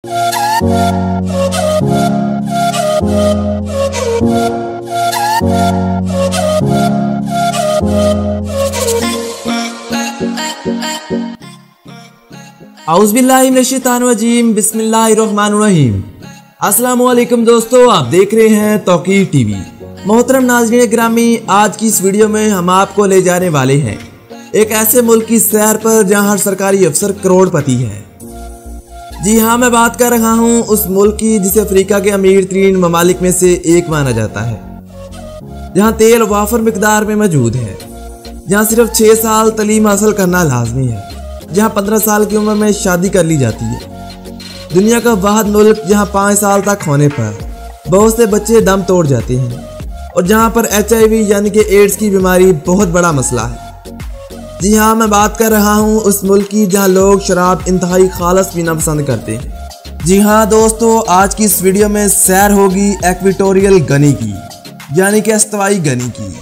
औज़ुबिल्लाहिमिनश्शैतानिर्रजीम बिस्मिल्लाहिर्रहमानिर्रहीम। अस्सलाम वालेकुम दोस्तों, आप देख रहे हैं तौकीर टीवी। मोहतरम नाज़रीन ग्रामी, आज की इस वीडियो में हम आपको ले जाने वाले हैं एक ऐसे मुल्क की सैर पर जहां हर सरकारी अफसर करोड़पति है। जी हाँ, मैं बात कर रहा हूं उस मुल्क की जिसे अफ्रीका के अमीर तरीन ममालिक में से एक माना जाता है, जहां तेल वाफर मिकदार में मौजूद है, जहां सिर्फ 6 साल तालीम हासिल करना लाजमी है, जहां 15 साल की उम्र में शादी कर ली जाती है। दुनिया का वाहिद मुल्क जहां 5 साल तक होने पर बहुत से बच्चे दम तोड़ जाते हैं और जहां पर HIV यानी कि एड्स की बीमारी बहुत बड़ा मसला है। जी हाँ, मैं बात कर रहा हूँ उस मुल्क की जहाँ लोग शराब इंतहाई खालस पीना पसंद करते हैं। जी हाँ दोस्तों, आज की इस वीडियो में सैर होगी इक्वेटोरियल गनी की, यानी कि अस्तवाई गनी की।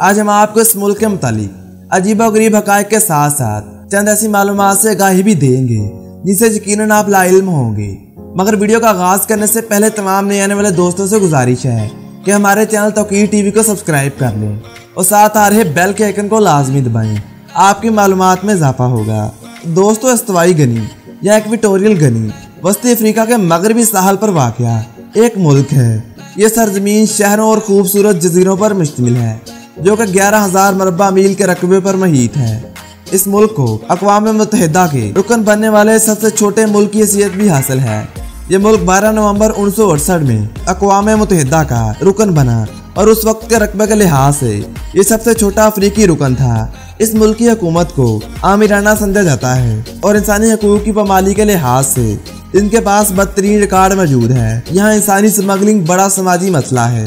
आज हम आपको इस मुल्क के मुतालिक अजीबोगरीब हकायक के साथ साथ चंद ऐसी मालूमात से आगाही भी देंगे जिससे यकीनन आप लाइल्म होंगे। मगर वीडियो का आगाज करने से पहले तमाम नए आने वाले दोस्तों से गुजारिश है कि हमारे चैनल तौकीर टीवी को सब्सक्राइब कर लें और साथ आ रहे बेल के आइकन को लाजमी दबाएं, आपकी मालूमात में इजाफा होगा। दोस्तों, अस्तवाई गनी या इक्वेटोरियल गनी वस्ती अफ्रीका के मगरबी साहल पर वाक़या एक मुल्क है। ये सरजमीन शहरों और खूबसूरत जजीरों पर मुश्तमिल है जो कि 11,000 मरबा मील के रकबे पर मुहित है। इस मुल्क को अक़वाम मुत्तहिदा के रुकन बनने वाले सबसे छोटे मुल्क की हैसियत भी हासिल है। ये मुल्क 12 नवंबर 1968 में अक़वाम मुत्तहिदा का रुकन बना और उस वक्त के रकबे के लिहाज से ये सबसे छोटा अफ्रीकी रुकन था। इस मुल्क की हुकूमत को आमिराना समझा जाता है और इंसानी हकूक़ की पामाली के लिहाज से इनके पास बदतरीन रिकॉर्ड मौजूद है। यहाँ इंसानी स्मगलिंग बड़ा समाजी मसला है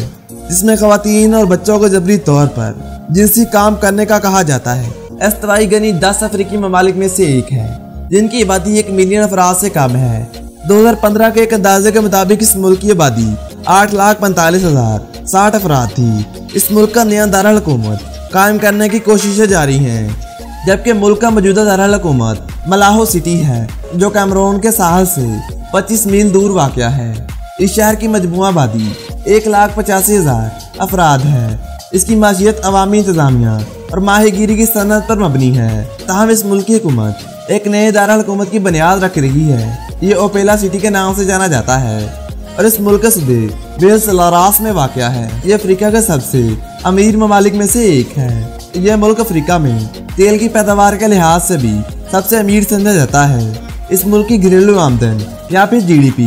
जिसमें ख़वातीन और बच्चों को जबरी तौर पर जिनसी काम करने का कहा जाता है। अस्तवाई गनी 10 अफ्रीकी ममालिक में से एक है जिनकी आबादी 1 मिलियन अफराद से कम है। 2015 के एक अंदाजे के मुताबिक इस मुल्क की आबादी 8,45,060 अफराद थी। इस मुल्क का नया दारुल हुकूमत कायम करने की कोशिशें जारी हैं, जबकि मुल्क का मौजूदा दारुल हुकूमत मलाहो सिटी है जो कैमरून के साहल से 25 मील दूर वाक़या है। इस शहर की मजमूआ आबादी 1,85,000 अफराद है। इसकी माशियत अवामी इंतजामिया और माहीगीरी की सनत पर मबनी है। ताहम इस मुल्क की हुकूमत एक नए दारुल हुकूमत की बुनियाद रख रही है। ये ओपेला सिटी के नाम से जाना जाता है और इस मुल्क के सूबे बेलसलारास में वाक़या है। ये अफ्रीका के सबसे अमीर ममालिक में से एक है। यह मुल्क अफ्रीका में तेल की पैदावार के लिहाज से भी सबसे अमीर समझा जाता है। इस मुल्क की घरेलू आमदन या फिर GDP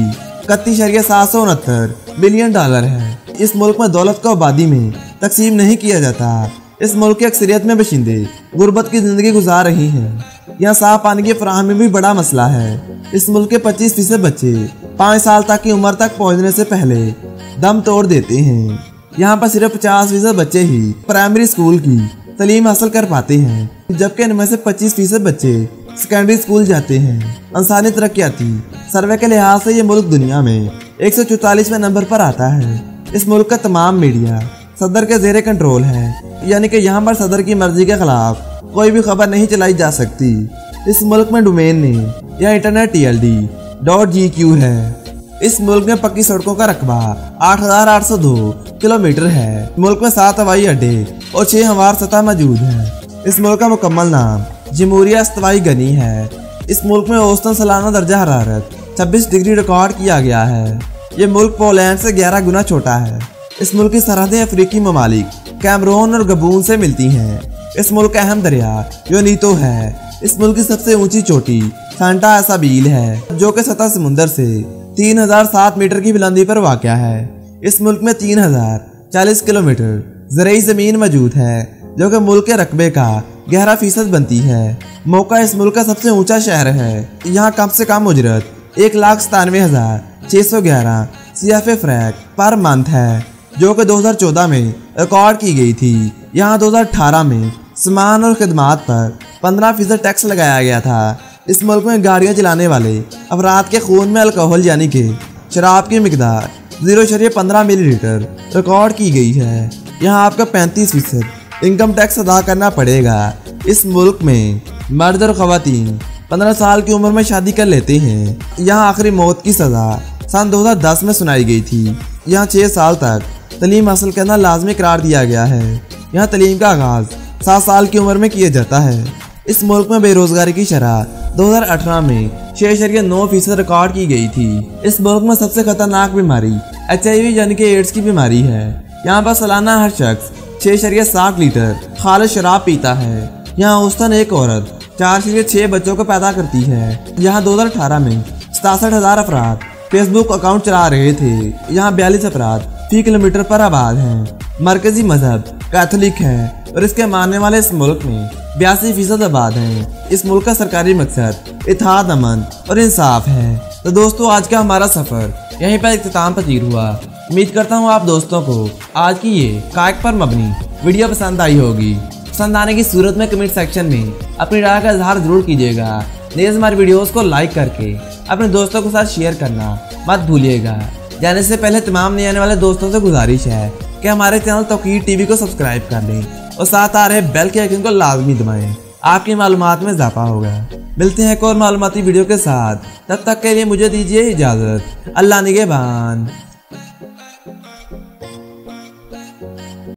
31.769 बिलियन डॉलर है। इस मुल्क में दौलत को आबादी में तकसीम नहीं किया जाता। इस मुल्क की अक्सरियत में बशिंदे गुर्बत की जिंदगी गुजार रही हैं। यहाँ साफ पानी की फराहमी भी बड़ा मसला है। इस मुल्क के 25% बच्चे 5 साल तक की उम्र तक पहुँचने से पहले दम तोड़ देते हैं। यहाँ पर सिर्फ 50% बच्चे ही प्राइमरी स्कूल की तालीम हासिल कर पाते हैं, जबकि इनमें से 25% बच्चे सेकेंडरी स्कूल जाते हैं। इंसानी तरक्याती सर्वे के लिहाज से ये मुल्क दुनिया में 144वें नंबर पर आता है। इस मुल्क का तमाम मीडिया सदर के जेरे कंट्रोल है, यानी कि यहाँ पर सदर की मर्जी के खिलाफ कोई भी खबर नहीं चलाई जा सकती। इस मुल्क में डोमेन नेम या इंटरनेट TLD.GQ है। इस मुल्क में पक्की सड़कों का रकबा 8,802 किलोमीटर है। मुल्क में 7 हवाई अड्डे और 6 हवार सतह मौजूद है। इस मुल्क का मुकम्मल नाम जमहूरिया अस्तवाई गनी है। इस मुल्क में औसतन सालाना दर्जा हरारत 26 डिग्री रिकॉर्ड किया गया है। ये मुल्क पोलैंड से 11 गुना छोटा है। इस मुल्क की सरहदें अफ्रीकी ममालिक कैमरून और गबून से मिलती हैं। इस मुल्क का अहम दरिया योनीतो है। इस मुल्क की सबसे ऊंची चोटी सांता एसाबील है जो कि सतह समुंदर से 3007 मीटर की बुलंदी पर वाक़या है। इस मुल्क में 3040 किलोमीटर ज़रई ज़मीन मौजूद है जो कि मुल्क के रकबे का 11% बनती है। मोका इस मुल्क का सबसे ऊंचा शहर है। यहाँ कम से कम उजरत 1,97,611 CFA फ्रैंक पर मंथ है जो कि 2014 में रिकॉर्ड की गई थी। यहाँ 2018 में सामान और खिदमात पर 15% टैक्स लगाया गया था। इस मुल्क में गाड़ियाँ चलाने वाले अफराद के खून में अल्कोहल यानी कि शराब की मिकदार 0.15 मिलीलीटर रिकॉर्ड की गई है। यहाँ आपका 35% इनकम टैक्स अदा करना पड़ेगा। इस मुल्क में मर्द और ख़वातीन 15 साल की उम्र में शादी कर लेते हैं। यहाँ आखिरी मौत की सजा सन 2010 में सुनाई गई थी। यहाँ 6 साल तक तलीम हासिल करना लाजमी करार दिया गया है। यहाँ तलीम का आगाज 7 साल की उम्र में किया जाता है। इस मुल्क में बेरोजगारी की शरह 2018 में 6.9% रिकॉर्ड की गई थी। इस मुल्क में सबसे खतरनाक बीमारी HIV यानी कि एड्स की बीमारी है। यहाँ पर सालाना हर शख्स 6.7 लीटर खालिश शराब पीता है। यहाँ औसतन एक औरत 4.6 बच्चों को पैदा करती है। यहाँ 2018 में 67,000 अफराद फेसबुक अकाउंट चला रहे थे। यहाँ 42 अफराद फी किलोमीटर पर आबाद हैं। मरकजी मजहब कैथोलिक है और इसके मानने वाले इस मुल्क में 82% आबाद हैं। इस मुल्क का सरकारी मकसद इत्तेहाद, अमन और इंसाफ है। तो दोस्तों, आज का हमारा सफर यहीं पर इख्तिताम पजीर हुआ। उम्मीद करता हूँ आप दोस्तों को आज की ये कायक पर मबनी वीडियो पसंद आई होगी। पसंद आने की सूरत में कमेंट सेक्शन में अपनी राय का इजहार जरूर कीजिएगा। नेज़ हमारे वीडियोस को लाइक करके अपने दोस्तों के साथ शेयर करना मत भूलिएगा। जाने से पहले तमाम नए आने वाले दोस्तों से गुजारिश है कि हमारे चैनल तौकीर टीवी को सब्सक्राइब कर लें और साथ आ रहे बेल के आइकन को लाजमी दबाएं। आपकी मालूमात में इजाफा होगा। मिलते हैं एक और मालूमाती वीडियो के साथ। तब तक के लिए मुझे दीजिए इजाज़त। अल्लाह निगहबान।